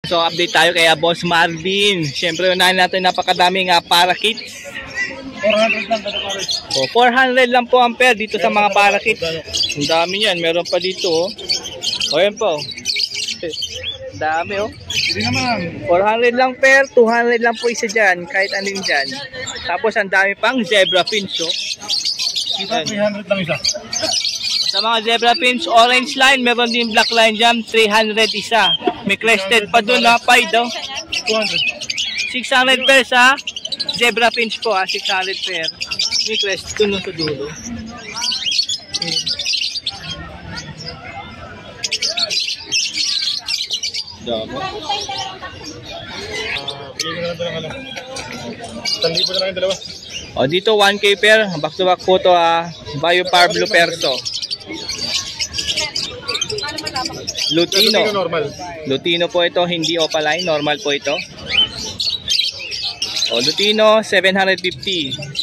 So update tayo kay Boss Marvin. Siyempre unahin natin napakadaming parakeets. 400 lang kada pare. So 400 lang po ang pair dito sa mga parakeets. Ang dami yan. Meron pa dito oh. O yan po. Dami oh. Hindi naman. 400 lang pair, 200 lang po isa dyan. Kahit anong dyan. Tapos ang dami pang zebra fins oh. Kita 300 lang isa. Sa mga zebra fins, orange line, meron din black line dyan, 300 isa. May crested pa doon na, paid oh. 200. 600 pair sa zebra fins po ha, 600 pair. May crest doon sa dulo. Dami. Bigyan na lang ito ng ano. 1,000 na lang yung dalawa. O dito 1K pair, back to back po to Bayo Pablo Perso. Lutino. Normal. Lutino po ito, hindi opaline, normal po ito. O Lutino 750.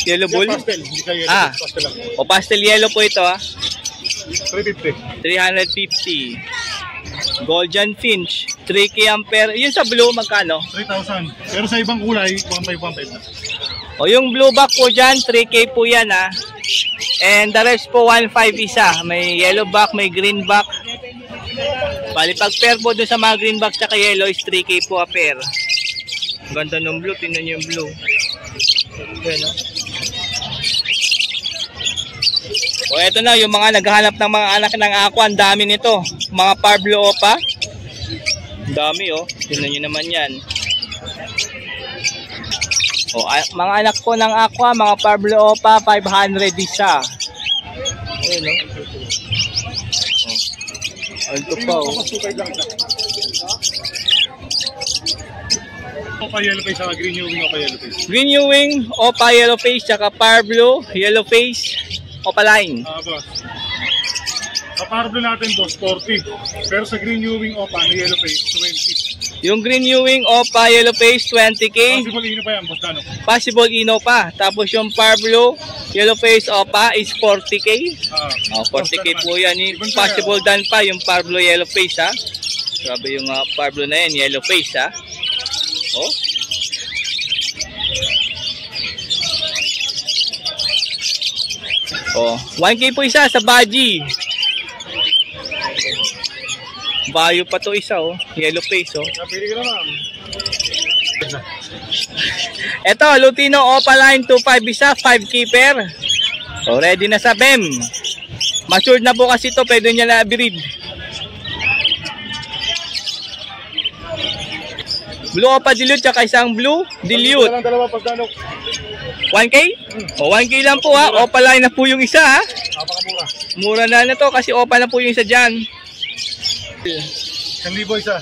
Yellow bull? Pastel, hindi ka yellow. Pastel lang. O pastel yellow po ito 350. 350. Golden Finch 3K ampere. Yun sa blue magkano? 3,000. Pero sa ibang kulay 1,515 na. O yung blue back po dyan 3K po yan And the rest po 1.5 isa. May yellow back, may green back. Bali pag pair po dun sa mga green back tsaka yellow is 3K po a pair. Ganda ng blue, tingnan nyo yung blue. Yan o eto na yung mga naghahanap ng mga anak ng aqua. Ang dami nito. Mga Pablo Opa. Ang dami oh. Tingnan nyo naman yan. O mga anak po ng aqua, mga Pablo Opa, 500 isa. Ayun o. Ito pa o. Opa yellow face saka green Ewing Opa yellow face. Green Ewing, Opa yellow face, saka Pablo yellow face, Opa line. Boss. Sa Pablo natin boss, 40. Pero sa green Ewing Opa na yellow face, 20. Yung green Ewing Opa yellow face, 20K. Possible ino pa yan, boss Dano. Possible ino pa. Tapos yung Pablo yellow face Opa is 40K. 40K po yan. Possible dan pa yung Pablo yellow face ha. Grabe yung Pablo na yan, yellow face ha. Oh. Oh, 1K po isa sa Baji. Bayo pa to isa oh, yellow face oh. Napili ka na ma'am. Ito, Lutino Opa line 25 isa, 5K pair. So ready na sa BEM. Matured na po kasi to, pwede niya na breed. Blue Opa dilute tsaka isang blue dilute. Dalawa pag Dano. 1K? O 1K lang po ha. Opa line na po yung isa ha. Napakamura. Mura na to kasi Opa na po yung isa dyan. 1,000 isa.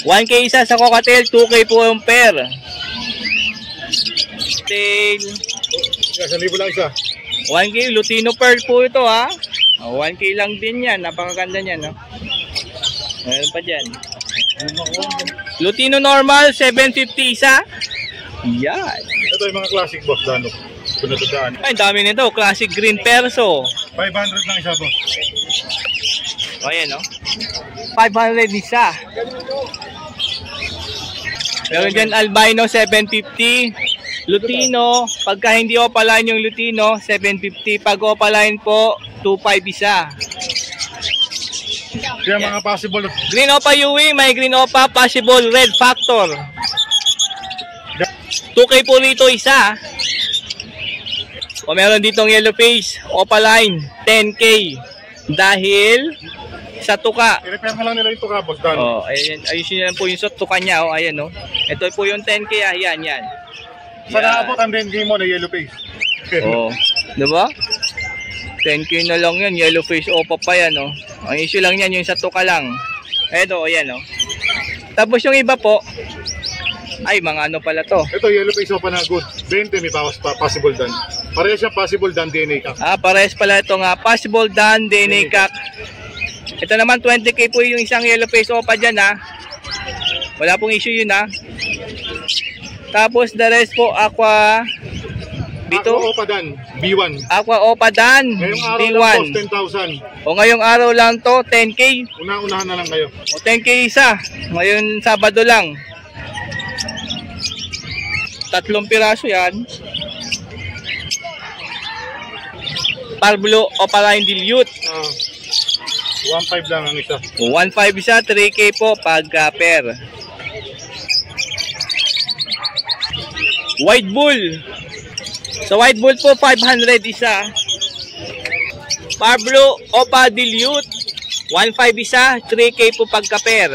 1K isa sa cocktail, 2K po yung pair. Tail. 1,000 lang isa. 1K, Lutino Pearl po ito ha. 1K lang din yan. Napakaganda niyan. No? Meron pa dyan. Lutino normal, 750 isa. Yan. Ito yung mga classic boss Dano. Pinatadaan. Ay, dami nito. Classic green perso. 500 lang isa boss. O, ayan, no? 500 isa. Meron dyan albino, 750. Lutino, pagka hindi opaline yung Lutino, 750. Pag opaline po, 25 isa. Kaya mga possible. Green Opa Ewing, may Green Opa, possible red factor. 2K po rito isa. O meron ditong yellow face, opaline, 10K. Dahil sa tuka. I-repair na lang nila yung tuka boss Dano. Oh, ayusin nyo lang po yung tuka niya. Oh, ayan, oh. Ito po yung 10K. Ayan, yan. Sa naabot ang 10K mo na yellow face. Oh, diba? 10K na lang yan. Yellow face Opa pa yan, oh. Ang issue lang yan, yung sa tuka lang. Ito, ayan, oh. Tapos yung iba po, ay, mga ano pala to. Ito, yellow face Opa na good. 20 may bawas pa, possible done. Parehas siya possible done DNA ka. Parehas pala ito nga. Possible done, DNA cock. Ito naman, 20K po yung isang yellow face Opa dyan, ha. Wala pong issue yun, ha. Tapos, the rest po, aqua Bito? Aqua Opadan, B1. Aqua Opadan, Ngayong araw B1. lang boss, 10,000. O ngayong araw lang to, 10K. Una-unahan na lang kayo. O 10K isa. Ngayon Sabado lang. 3 piraso yan. Parblo Opaline Dilute. 1.5 lang ang isa. 1.5 isa, 3K po pagka pair. White Bull. Sa White Bull po, 500 isa. Parblo Opa Dilute. 1.5 isa, 3K po pagka pair.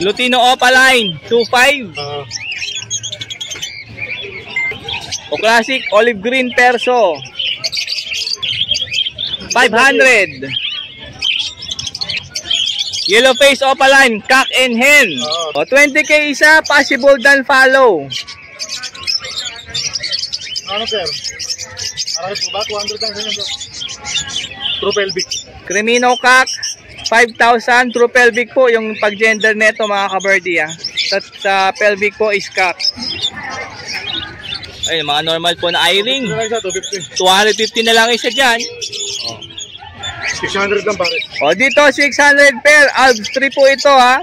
Lutino Opaline, 2.5. O Classic Olive Green Perso, 500. Yellow Face Opaline, Cock and Hen. O 20K isa, possible than follow. Ano sir? Arakit po ba? 200 lang ganyan bro. True pelvic. Crimino Cock, 5,000. True pelvic po yung pag-gender neto mga ka-birdie. Sa pelvic po is cock. Ay, mga normal po na eye-ring. 250 na lang isa dyan. 600 lang pare. O dito 600 pair. Alps 3 po ito ha.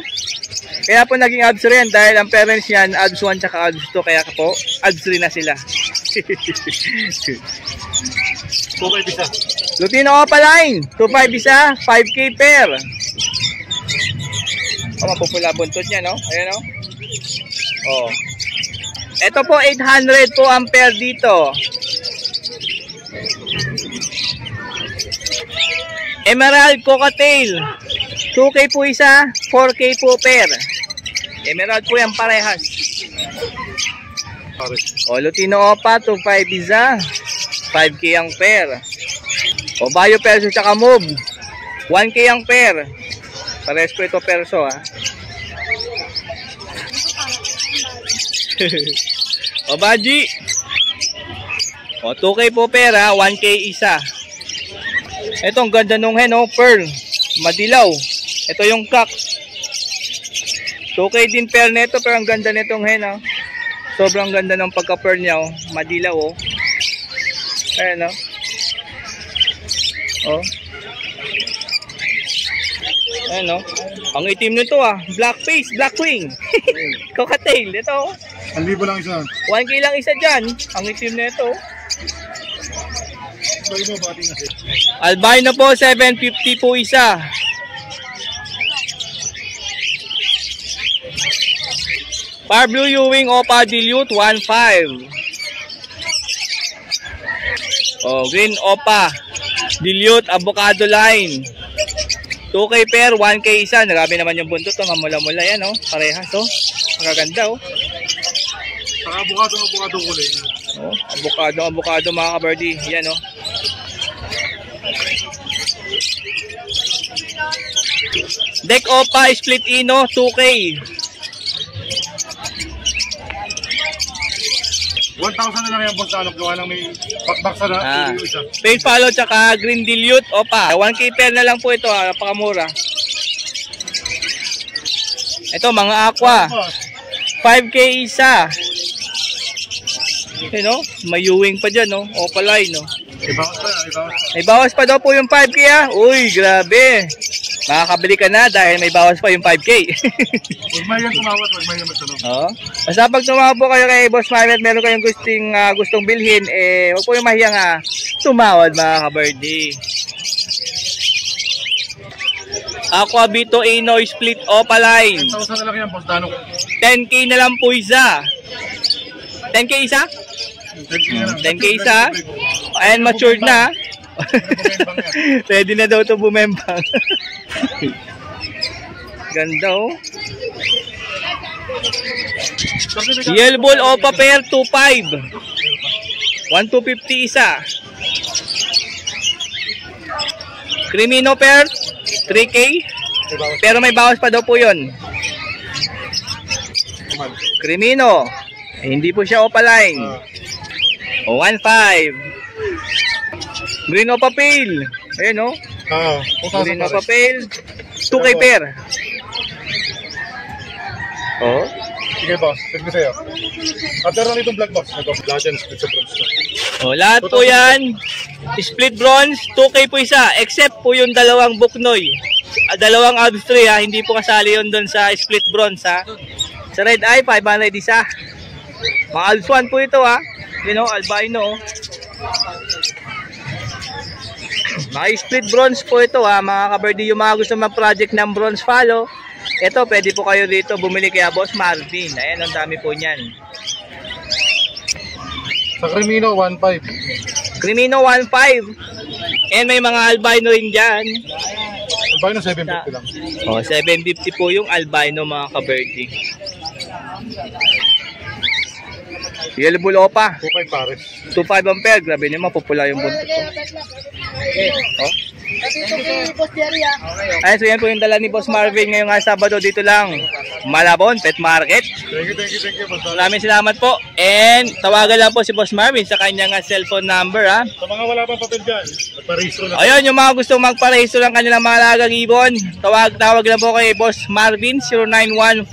Kaya po naging Alps rin dahil ang parents niyan Alps 1 tsaka Alps 2. Kaya po Alps 3 na sila. 2.5 isa. Lutino Opaline, 2.5 isa, 5K pair. O mapupula buntot niya no. Ayan o. O. Ito po 800 po ang pair dito. Emerald Cockatail, 2K po isa, 4K po pair. Emerald po yan parehas. O Lutino Opa, 2.5 isa, 5K ang pair. O Bayo Perso tsaka Move, 1K ang pair. Parehas po ito perso ha. O Baji, o 2K po pera, 1K isa. Ito ang ganda nung hen, oh, pearl, madilaw. Ito yung cock, 2K din pair nito, pero ang ganda nitong hen, oh. Sobrang ganda ng pagka-pearl niya, oh. Madilaw, oh. Ayan, oh. Oh. Ayan, oh. Ang itim nito, ah. Black face, black wing. Cockatail, ito, oh. 1,000 lang isa. 1K lang isa dyan. Ang itim na ito. Albino po, 750 po isa. Parblo Ewing Opa Dilute, 1.5. Oh, Green Opa Dilute Avocado Line, 2K pair, 1K isa. Grabe naman yung buntot, oh. Mamula-mula yan, oh. Parehas, oh. Magaganda, oh. Avocado kulay. Oh, avocado mga ka-birdie. Yan, oh. Deck Opa Split Ino, 2K. 1,000 na lang yan boss. Gawa lang may bakbak sa isa. Pale Follow tsaka Green Dilute Opa, 1K pair na lang po ito, napakamura. Ito mga aqua, 5K isa. You know, may Ewing pa dyan, no? Opaline, no? May bawas pa daw po yung 5K, ha? Uy, grabe. Makakabili ka na dahil may bawas pa yung 5K. Huwag may yan tumawat, huwag may yan magtanong. Oo. Basta pag tumawag po kayo kay Boss Mymet, meron kayong gustong bilhin, huwag po yung mahiyang tumawad, mga ka-birdie. Aqua Bito Ino Split Opaline, 10,000 na lang yan, boss Danok. 10K na lang po isa. 10K isa? 10K isa? Ayan, matured na. Pwede na daw ito bumembang. Ganda, oh. Yellow Ball Opa pair, 2.5. 1,250 isa. Crimino pair, 3K. Pero may bawas pa daw po yun. Crimino, hindi po siya Opaline. 1.5. Green Opa Pale. Ayan, oh. Green Opa Pale, 2K pair. Oh. Sige boss, check ko sa'yo. At meron itong black box. Ito, lahat yan split sa bronze na. O, lahat po yan, split bronze, 2K po isa, except po yung dalawang buknoy. Dalawang Alps 3 ha, hindi po kasali yun doon sa split bronze ha. Sa red eye, 500 isa. Mga Alps 1 po ito ha. You know, albino. Mga split bronze po ito ha, mga kabardi, yung mga gusto mag-project ng bronze follow. Ito, pwede po kayo dito bumili kaya Boss Marvin. Ayan, ang dami po niyan. Sa Crimino, 1.5. Crimino 1.5. And may mga albino rin dyan. Albino, 750 lang. O, 750 po yung albino mga kabardi. Yellow bull opa. 2.5 pares. 2.5 ampere. Grabe naman, popula yung buntot ko. Oh. Ay, so yan po yung dala ni Boss Marvin ngayong Sabado dito lang. Malabon Pet Market. Thank you, boss. Maraming salamat po. And tawagan lang po si Boss Marvin sa kanyang cellphone number ha. Sa mga wala pang papel dyan, magparehistro na. Ayun, yung mga gusto magparehistro ng kanilang mga alagang ibon, tawag lang po kay Boss Marvin 0915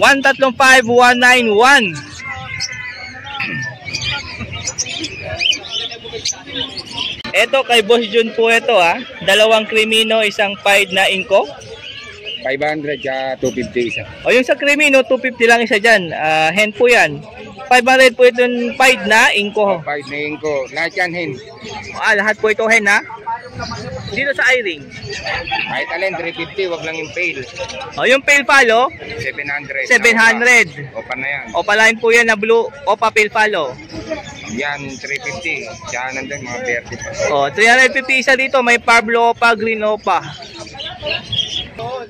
135 191. Ito kay Boss Jun po ito ha. Dalawang Crimino, isang pied na inko. 500 at 250 isa. O yung sa Crimino, 250 lang isa dyan. Hen po yan. 500 po itong pied na inko. 5 na yun ko. Lahat yan hen. Lahat po ito hen ha. Dito sa i-ring. Kahit alin, 350. Wag lang yung pail. O yung pale follow, 700. 700. Opa na yan. O palain po yan na blue o pale follow. Yan, 350. Diyan nandun, mga 30 pa. O 350 isa dito. May Pablo Opa, Green Opa. Oh.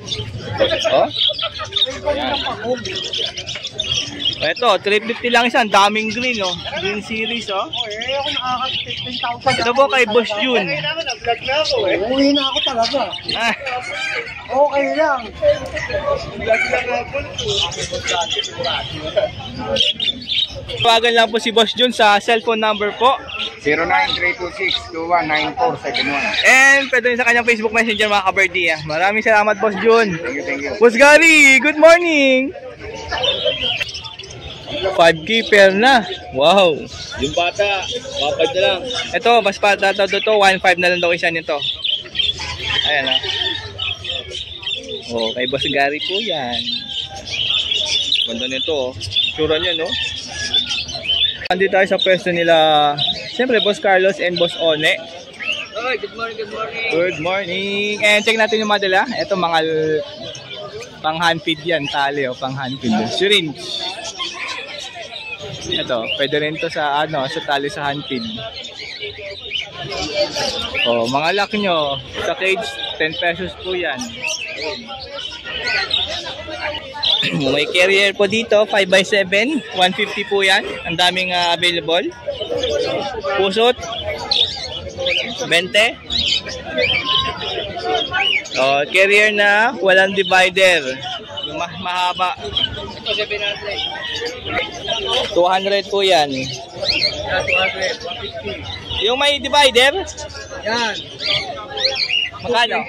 Ito, 350 lang isa. Ang daming green, oh. Green series, oh. Ito po kay Boss Jun. Uwi na ako talaga. Okay lang. Tawagan lang po si Boss Jun sa cellphone number po. 09326-219471. And pwede rin sa kanyang Facebook Messenger mga kabardi. Maraming salamat Boss Jun. Thank you. Boss Gary, good morning! 5K pair na. Wow. Yung bata, 1.5 na lang. Ito, mas bata to 1.5 na lang daw isa nito. Ayan ha. Oh, kay Boss Gary po yan. Ganda nito oh. Tsura niya no. Andito tayo sa pwesto nila. Siyempre, Boss Carlos and Boss One. Oy, good morning, good morning. Good morning. And check natin yung madala. Ito mga pang hand feed yan. Tali o pang hand feed. Syringe. Ito, pwede rin to sa sa tali sa hand feed. Oh, mga lock nyo sa cage 10 pesos po yan. May carrier po dito 5x7, 150 po yan. Ang daming available. Pusot 20. Oh, carrier na walang divider. Yung mahaba. 200 po yan. 200, 150. Yung may divider? Yan. Magkano?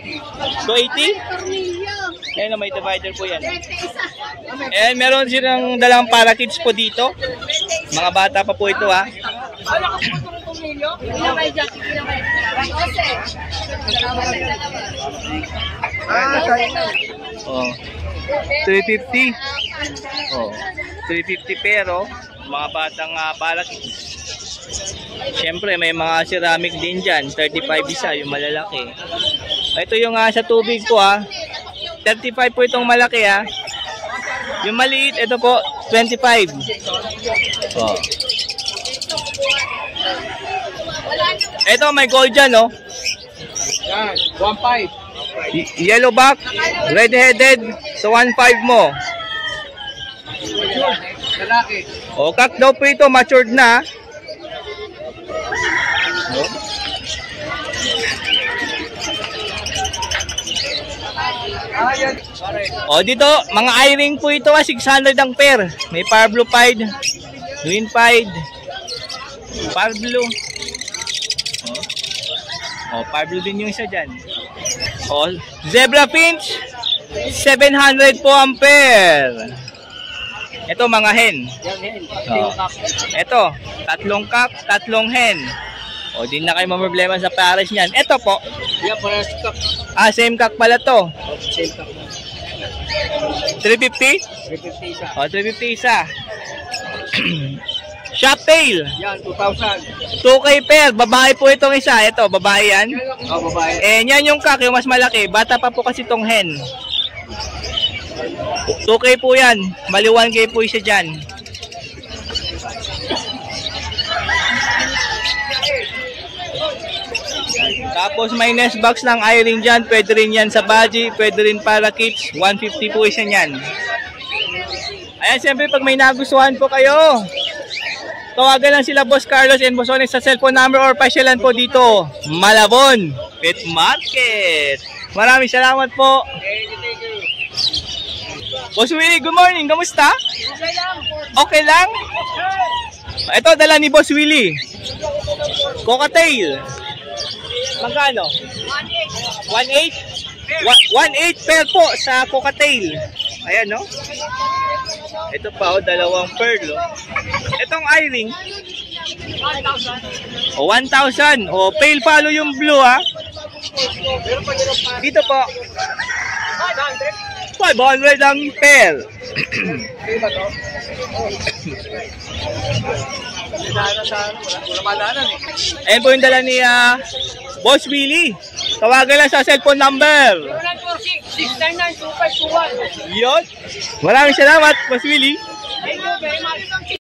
280? Ayun na, may divider po yan. And meron silang dalang parakeets po dito. Mga bata pa po ito ha. Oh. 350. Oh. 350 pero mga batang parakeets. Siyempre may mga ceramic din dyan. 35 isa yung malalaki. Ito yung sa tubig ko 35 po itong malaki Yung maliit, ito po 25. Oh. Ito may gold dyan Yan, 1.5. Yellow back, red-headed, so 1.5 mo. Lalaki. O, kak daw po ito, matured na. O, dito, mga eye-ring po ito, 600 ang pair. May Pablo pied, green pied, Pablo. O, Pablo din yung isa dyan. O, zebra finch, 700 po ang pair. Ito, mga hen. Yan, hen. Oh. Ito, 3 cock, 3 hen. O, di na kayo mamroblema sa pares niyan. Ito po. Yan, para sa cock. Same cock pala to. Same cock. 350? 350 isa. O, 350 isa. Shop tail. Yan, 2,000. 2K pair. Babae po itong isa. Ito, babae yan. Oh, babae. Yan yung cock, yung mas malaki. Bata pa po kasi itong hen. 2K po yan. Bali 1K po isa dyan. Tapos may nest box ng i-ring dyan. Pwede rin yan sa baji. Pwede rin para kids. 150 po isa yan. Ayan, siyempre pag may nagustuhan po kayo, tawagan lang sila Boss Carlos and Boss Onyx sa cellphone number or pasyalan po dito. Malabon Pet Market. Maraming salamat po. Boss Willie, good morning. Kamusta? Okay lang. Okay lang? Ito, dala ni Boss Willie. Cocktail. Magkano? 1.8. 1.8 pair po sa cocktail. Ayan, no? Ito pa, dalawang pearl. Itong i-ring. 1,000. 1,000. Pale follow yung blue, ha? Dito po. 500 ang pair. Ayan po yung dala ni Boss Willie. Tawagan lang sa cellphone number. 0946-699-2521. Yun. Maraming salamat, Boss Willie. Thank you very much.